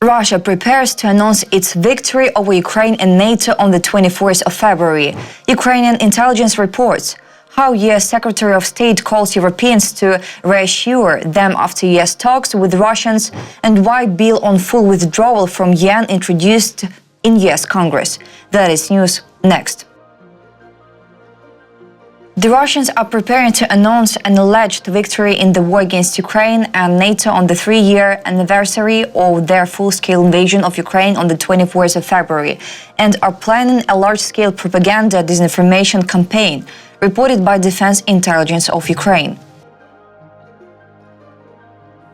Russia prepares to announce its victory over Ukraine and NATO on the 24th of February. Ukrainian intelligence reports how U.S. Secretary of State calls Europeans to reassure them after U.S. talks with Russians, and why bill on full withdrawal from yuan introduced in U.S. Congress. That is news next. The Russians are preparing to announce an alleged victory in the war against Ukraine and NATO on the 3-year anniversary of their full-scale invasion of Ukraine on the 24th of February, and are planning a large-scale propaganda disinformation campaign, reported by Defense Intelligence of Ukraine.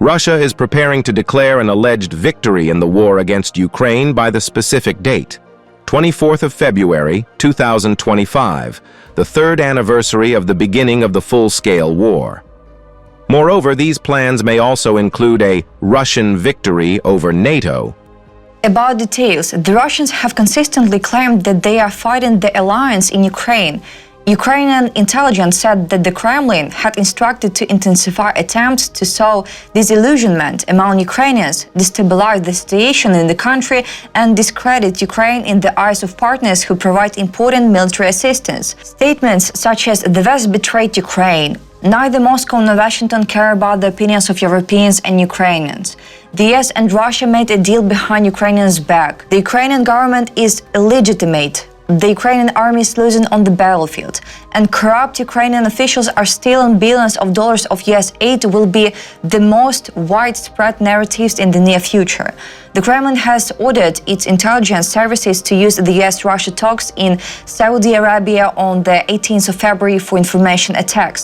Russia is preparing to declare an alleged victory in the war against Ukraine by the specific date, 24th of February, 2025, the third anniversary of the beginning of the full-scale war. Moreover, these plans may also include a Russian victory over NATO. About details, the Russians have consistently claimed that they are fighting the alliance in Ukraine. Ukrainian intelligence said that the Kremlin had instructed to intensify attempts to sow disillusionment among Ukrainians, destabilize the situation in the country, and discredit Ukraine in the eyes of partners who provide important military assistance. Statements such as "the West betrayed Ukraine," "neither Moscow nor Washington care about the opinions of Europeans and Ukrainians," "the US and Russia made a deal behind Ukrainians' back," "the Ukrainian government is illegitimate," "the Ukrainian army is losing on the battlefield," and "corrupt Ukrainian officials are stealing billions of dollars of US aid" will be the most widespread narratives in the near future. The Kremlin has ordered its intelligence services to use the US-Russia talks in Saudi Arabia on the 18th of February for information attacks.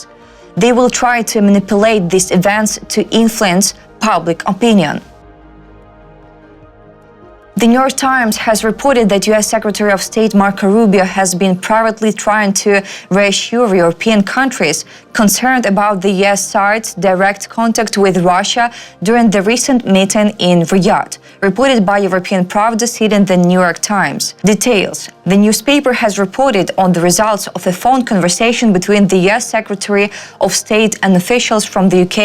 They will try to manipulate these events to influence public opinion. The New York Times has reported that U.S. Secretary of State Marco Rubio has been privately trying to reassure European countries concerned about the U.S. side's direct contact with Russia during the recent meeting in Riyadh, reported by European Pravda citing the New York Times. Details: the newspaper has reported on the results of a phone conversation between the U.S. Secretary of State and officials from the UK,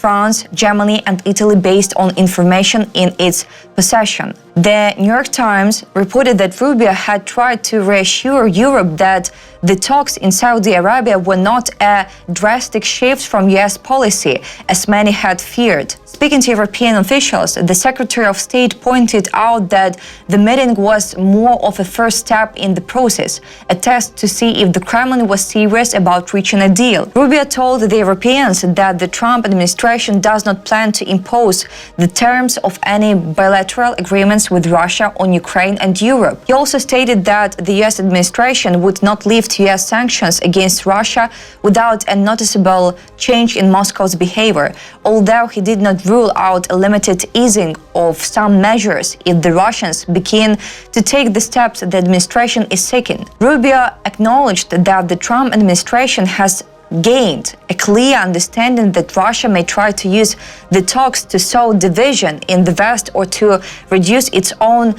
France, Germany, and Italy based on information in its possession. The New York Times reported that Rubio had tried to reassure Europe that the talks in Saudi Arabia were not a drastic shift from US policy, as many had feared. Speaking to European officials, the Secretary of State pointed out that the meeting was more of a first step in the process, a test to see if the Kremlin was serious about reaching a deal. Rubio told the Europeans that the Trump administration does not plan to impose the terms of any bilateral agreements with Russia on Ukraine and Europe. He also stated that the US administration would not lift US sanctions against Russia without a noticeable change in Moscow's behavior, although he did not rule out a limited easing of some measures if the Russians begin to take the steps the administration is seeking. Rubio acknowledged that the Trump administration has gained a clear understanding that Russia may try to use the talks to sow division in the West or to reduce its own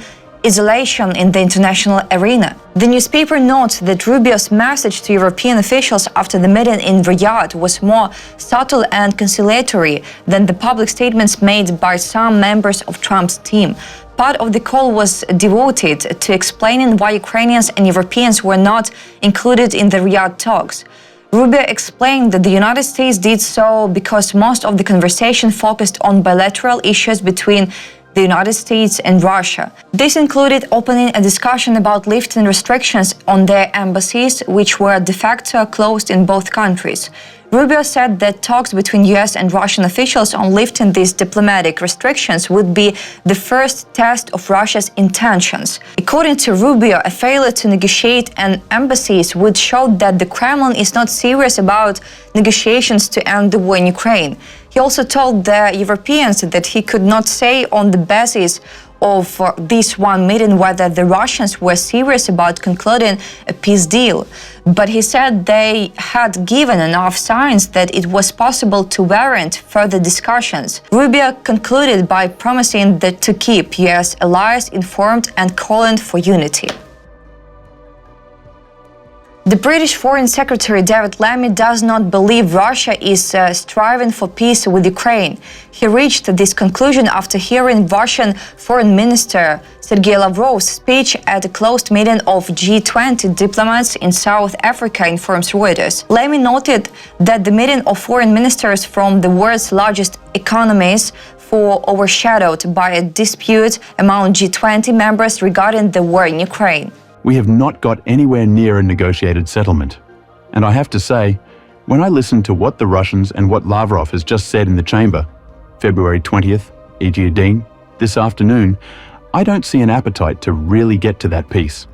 isolation in the international arena. The newspaper notes that Rubio's message to European officials after the meeting in Riyadh was more subtle and conciliatory than the public statements made by some members of Trump's team. Part of the call was devoted to explaining why Ukrainians and Europeans were not included in the Riyadh talks. Rubio explained that the United States did so because most of the conversation focused on bilateral issues between the United States and Russia. This included opening a discussion about lifting restrictions on their embassies, which were de facto closed in both countries. Rubio said that talks between US and Russian officials on lifting these diplomatic restrictions would be the first test of Russia's intentions. According to Rubio, a failure to negotiate an embassies would show that the Kremlin is not serious about negotiations to end the war in Ukraine. He also told the Europeans that he could not say on the basis of this one meeting whether the Russians were serious about concluding a peace deal. But he said they had given enough signs that it was possible to warrant further discussions. Rubio concluded by promising that to keep US allies informed and calling for unity. The British Foreign Secretary David Lammy does not believe Russia is striving for peace with Ukraine. He reached this conclusion after hearing Russian Foreign Minister Sergei Lavrov's speech at a closed meeting of G20 diplomats in South Africa, informs Reuters. Lammy noted that the meeting of foreign ministers from the world's largest economies was overshadowed by a dispute among G20 members regarding the war in Ukraine. We have not got anywhere near a negotiated settlement. And I have to say, when I listen to what the Russians and what Lavrov has just said in the chamber, February 20th, Egeadine, this afternoon, I don't see an appetite to really get to that peace.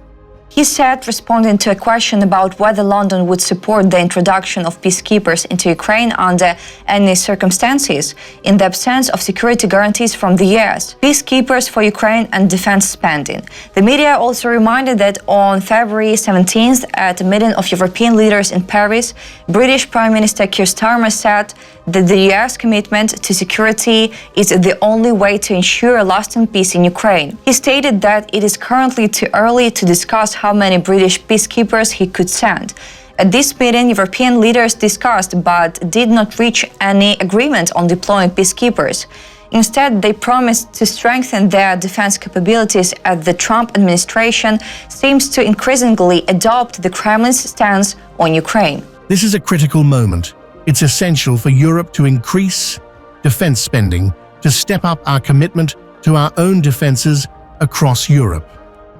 He said, responding to a question about whether London would support the introduction of peacekeepers into Ukraine under any circumstances, in the absence of security guarantees from the US, peacekeepers for Ukraine and defense spending. The media also reminded that on February 17th, at a meeting of European leaders in Paris, British Prime Minister Keir Starmer said that the US commitment to security is the only way to ensure lasting peace in Ukraine. He stated that it is currently too early to discuss how many British peacekeepers he could send. At this meeting, European leaders discussed but did not reach any agreement on deploying peacekeepers. Instead, they promised to strengthen their defense capabilities as the Trump administration seems to increasingly adopt the Kremlin's stance on Ukraine. This is a critical moment. It's essential for Europe to increase defense spending, to step up our commitment to our own defenses across Europe.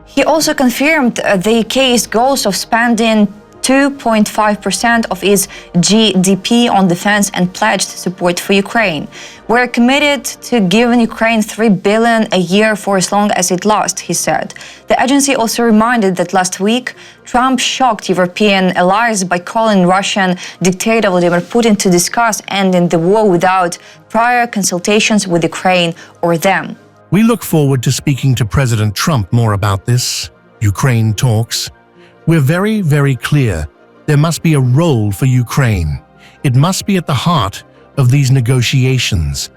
He also confirmed the UK's goals of spending 2.5% of its GDP on defense and pledged support for Ukraine. We're committed to giving Ukraine $3 billion a year for as long as it lasts, he said. The agency also reminded that last week, Trump shocked European allies by calling Russian dictator Vladimir Putin to discuss ending the war without prior consultations with Ukraine or them. We look forward to speaking to President Trump more about this, Ukraine talks. We're very, very clear. There must be a role for Ukraine. It must be at the heart of these negotiations.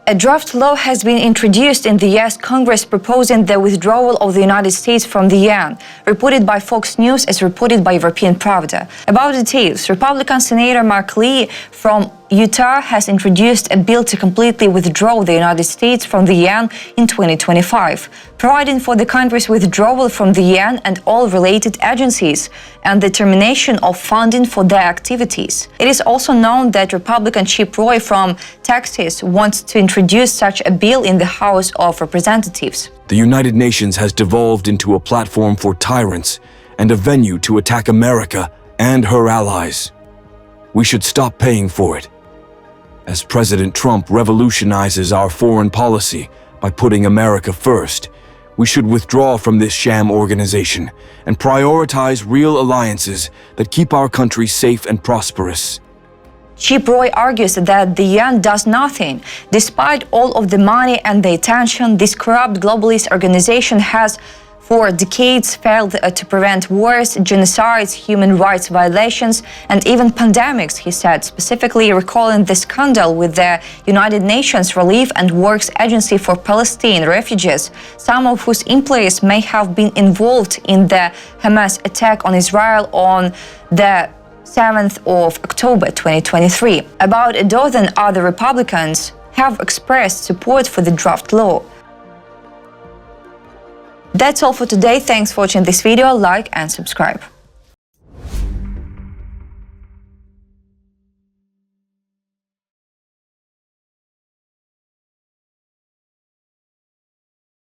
A draft law has been introduced in the US Congress proposing the withdrawal of the United States from the UN, reported by Fox News as reported by European Pravda. About details, Republican Senator Mark Lee from Utah has introduced a bill to completely withdraw the United States from the UN in 2025, providing for the country's withdrawal from the UN and all related agencies and the termination of funding for their activities. It is also known that Republican Chip Roy from Texas wants to introduce such a bill in the House of Representatives. The United Nations has devolved into a platform for tyrants and a venue to attack America and her allies. We should stop paying for it. As President Trump revolutionizes our foreign policy by putting America first, we should withdraw from this sham organization and prioritize real alliances that keep our country safe and prosperous. Chip Roy argues that the UN does nothing. Despite all of the money and the attention, this corrupt globalist organization has for decades failed to prevent wars, genocides, human rights violations, and even pandemics, he said, specifically recalling the scandal with the United Nations Relief and Works Agency for Palestine refugees, some of whose employees may have been involved in the Hamas attack on Israel on the 7th of October 2023. About a dozen other Republicans have expressed support for the draft law. That's all for today. Thanks for watching this video. Like and subscribe.